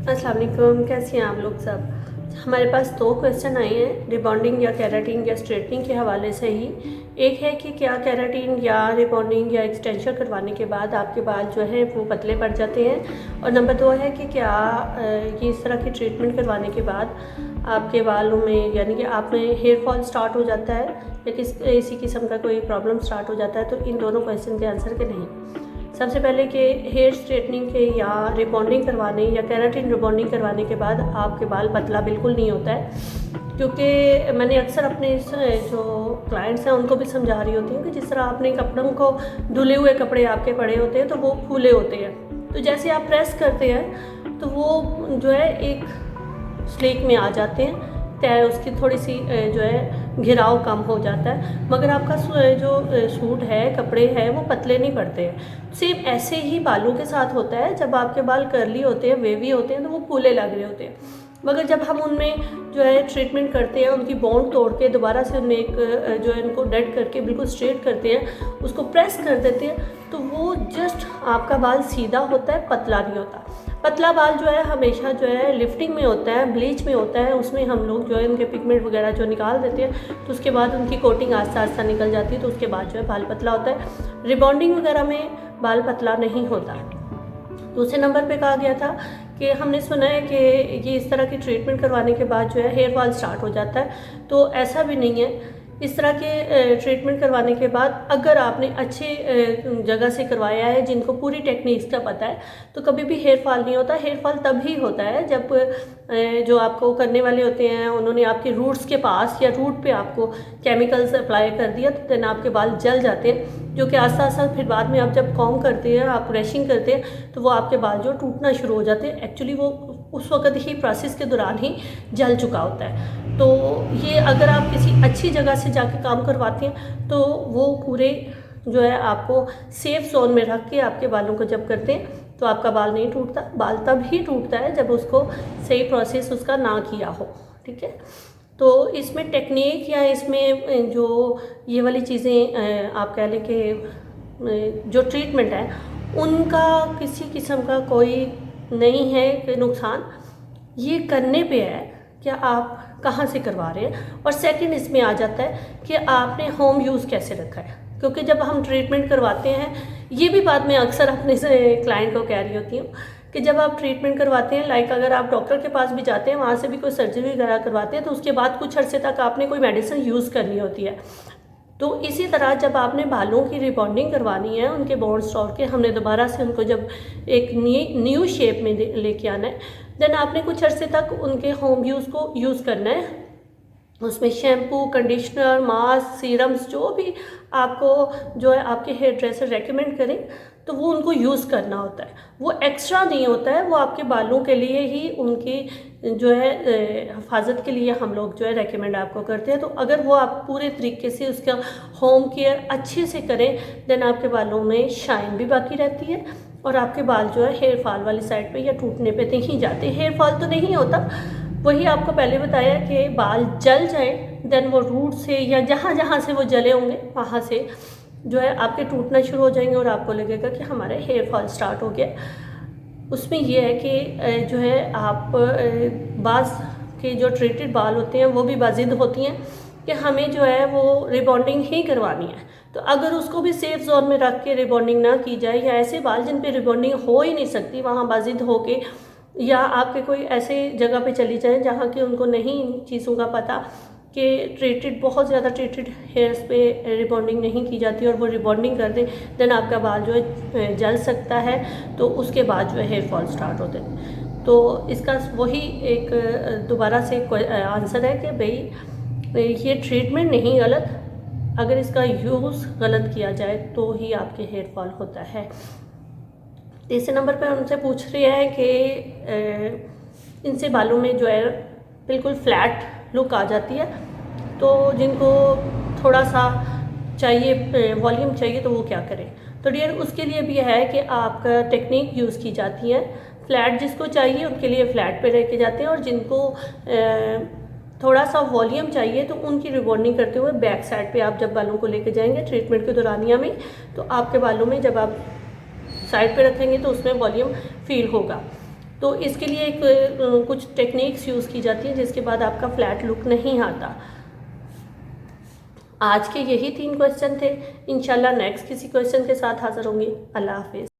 अस्सलाम वालेकुम, कैसी हैं आप लोग सब। हमारे पास दो क्वेश्चन आए हैं रिबॉन्डिंग या केराटिन या स्ट्रेटनिंग के हवाले से ही। एक है कि क्या केराटिन या रिबॉन्डिंग या एक्सटेंशन करवाने के बाद आपके बाल जो हैं वो पतले पड़ जाते हैं, और नंबर दो है कि क्या ये इस तरह की ट्रीटमेंट करवाने के बाद आपके बालों में यानी कि आप में हेयर फॉल स्टार्ट हो जाता है या इसी किस्म का कोई प्रॉब्लम स्टार्ट हो जाता है। तो इन दोनों क्वेश्चन के आंसर के नहीं। सबसे पहले कि हेयर स्ट्रेटनिंग के या रिबॉन्डिंग करवाने या केराटिन रिबॉन्डिंग करवाने के बाद आपके बाल पतला बिल्कुल नहीं होता है, क्योंकि मैंने अक्सर अपने जो क्लाइंट्स हैं उनको भी समझा रही होती हूँ कि जिस तरह आपने कपड़ों को धुले हुए कपड़े आपके पड़े होते हैं तो वो फूले होते हैं, तो जैसे आप प्रेस करते हैं तो वो जो है एक स्लीक में आ जाते हैं, तय उसकी थोड़ी सी जो है घिराव कम हो जाता है, मगर आपका जो सूट है कपड़े हैं वो पतले नहीं पड़ते हैं। सेम ऐसे ही बालों के साथ होता है, जब आपके बाल कर्ली होते हैं, वेवी होते हैं, तो वो फूले लग रहे होते हैं, मगर जब हम उनमें जो है ट्रीटमेंट करते हैं, उनकी बॉन्ड तोड़ के दोबारा से उनमें एक जो है इनको डेड करके बिल्कुल स्ट्रेट करते हैं, उसको प्रेस कर देते हैं, तो वो जस्ट आपका बाल सीधा होता है, पतला नहीं होता। पतला बाल जो है हमेशा जो है लिफ्टिंग में होता है, ब्लीच में होता है, उसमें हम लोग जो है उनके पिगमेंट वगैरह जो निकाल देते हैं, तो उसके बाद उनकी कोटिंग आस्ता आस्ता निकल जाती है, तो उसके बाद जो है बाल पतला होता है। रिबॉन्डिंग वगैरह में बाल पतला नहीं होता। दूसरे नंबर पे कहा गया था कि हमने सुना है कि ये इस तरह की ट्रीटमेंट करवाने के बाद जो है हेयर फॉल स्टार्ट हो जाता है, तो ऐसा भी नहीं है। इस तरह के ट्रीटमेंट करवाने के बाद अगर आपने अच्छे जगह से करवाया है, जिनको पूरी टेक्निक्स का पता है, तो कभी भी हेयर फॉल नहीं होता। हेयर फॉल तभी होता है जब जो आपको करने वाले होते हैं उन्होंने आपके रूट्स के पास या रूट पे आपको केमिकल्स अप्लाई कर दिया, तो देन आपके बाल जल जाते हैं, जो कि आस्ता आस्ता फिर बाद में आप जब कॉम्ब करते हैं, आप ब्रशिंग करते हैं, तो वो आपके बाल जो टूटना शुरू हो जाते हैं। एक्चुअली वो उस वक्त ही प्रोसेस के दौरान ही जल चुका होता है। तो ये अगर आप किसी अच्छी जगह से जाके काम करवाते हैं तो वो पूरे जो है आपको सेफ जोन में रख के आपके बालों को जब करते हैं तो आपका बाल नहीं टूटता। बाल तब ही टूटता है जब उसको सही प्रोसेस उसका ना किया हो, ठीक है। तो इसमें टेक्निक या इसमें जो ये वाली चीज़ें आप कह लें कि जो ट्रीटमेंट है उनका किसी किस्म का कोई नहीं है कि नुकसान, ये करने पे है कि आप कहाँ से करवा रहे हैं। और सेकंड इसमें आ जाता है कि आपने होम यूज़ कैसे रखा है, क्योंकि जब हम ट्रीटमेंट करवाते हैं, ये भी बात मैं अक्सर अपने क्लाइंट को कह रही होती हूँ कि जब आप ट्रीटमेंट करवाते हैं, लाइक अगर आप डॉक्टर के पास भी जाते हैं, वहाँ से भी कोई सर्जरी वगैरह करवाते हैं, तो उसके बाद कुछ अर्से तक आपने कोई मेडिसिन यूज़ करनी होती है। तो इसी तरह जब आपने बालों की रिबॉन्डिंग करवानी है, उनके बॉन्ड्स तोड़ के हमने दोबारा से उनको जब एक न्यू शेप में लेके आना है, देन आपने कुछ अर्से तक उनके होम यूज़ को यूज़ करना है। उसमें शैम्पू, कंडीशनर, मास्क, सीरम्स जो भी आपको जो है आपके हेयर ड्रेसर रेकमेंड करें, तो वो उनको यूज़ करना होता है। वो एक्स्ट्रा नहीं होता है, वो आपके बालों के लिए ही, उनकी जो है हिफाजत के लिए हम लोग जो है रेकमेंड आपको करते हैं। तो अगर वो आप पूरे तरीके से उसका होम केयर अच्छे से करें, देन आपके बालों में शाइन भी बाकी रहती है और आपके बाल जो है हेयर फॉल वाली साइड पे या टूटने पे नहीं जाते। हेयर फॉल तो नहीं होता, वही आपको पहले बताया कि बाल जल जाए, देन वो रूट से या जहाँ जहाँ से वो जले होंगे वहाँ से जो है आपके टूटना शुरू हो जाएंगे और आपको लगेगा कि हमारे हेयर फॉल स्टार्ट हो गया। उसमें ये है कि जो है आप बाज़ के जो ट्रीटेड बाल होते हैं वो भी बाजिद होती हैं कि हमें जो है वो रिबॉन्डिंग ही करवानी है, तो अगर उसको भी सेफ जोन में रख के रिबॉन्डिंग ना की जाए, या ऐसे बाल जिन पे रिबॉन्डिंग हो ही नहीं सकती वहाँ बाजिद हो के, या आपके कोई ऐसे जगह पे चली जाए जहाँ कि उनको नहीं इन चीज़ों का पता कि ट्रीटेड बहुत ज़्यादा ट्रीटेड हेयर्स पे रिबॉन्डिंग नहीं की जाती और वो रिबॉन्डिंग कर दें, देन आपका बाल जो है जल सकता है, तो उसके बाद जो है हेयर फॉल स्टार्ट होते हैं। तो इसका वही एक दोबारा से आंसर है कि भाई ये ट्रीटमेंट नहीं गलत, अगर इसका यूज़ गलत किया जाए तो ही आपके हेयर फॉल होता है। तीसरे नंबर पर उनसे पूछ रहे हैं कि इनसे बालों में जो है बिल्कुल फ्लैट लुक आ जाती है, तो जिनको थोड़ा सा चाहिए वॉल्यूम चाहिए तो वो क्या करें। तो डियर उसके लिए भी है कि आपका टेक्निक यूज़ की जाती है। फ्लैट जिसको चाहिए उनके लिए फ्लैट पे रह के जाते हैं, और जिनको थोड़ा सा वॉल्यूम चाहिए तो उनकी रिबॉन्डिंग करते हुए बैक साइड पे आप जब बालों को लेके जाएंगे ट्रीटमेंट के दौरानिया में, तो आपके बालों में जब आप साइड पे रखेंगे तो उसमें वॉल्यूम फील होगा। तो इसके लिए कुछ टेक्निक्स यूज़ की जाती हैं जिसके बाद आपका फ्लैट लुक नहीं आता। आज के यही 3 क्वेश्चन थे। इंशाल्लाह नेक्स्ट किसी क्वेश्चन के साथ हाज़िर होंगे। अल्लाह हाफिज़।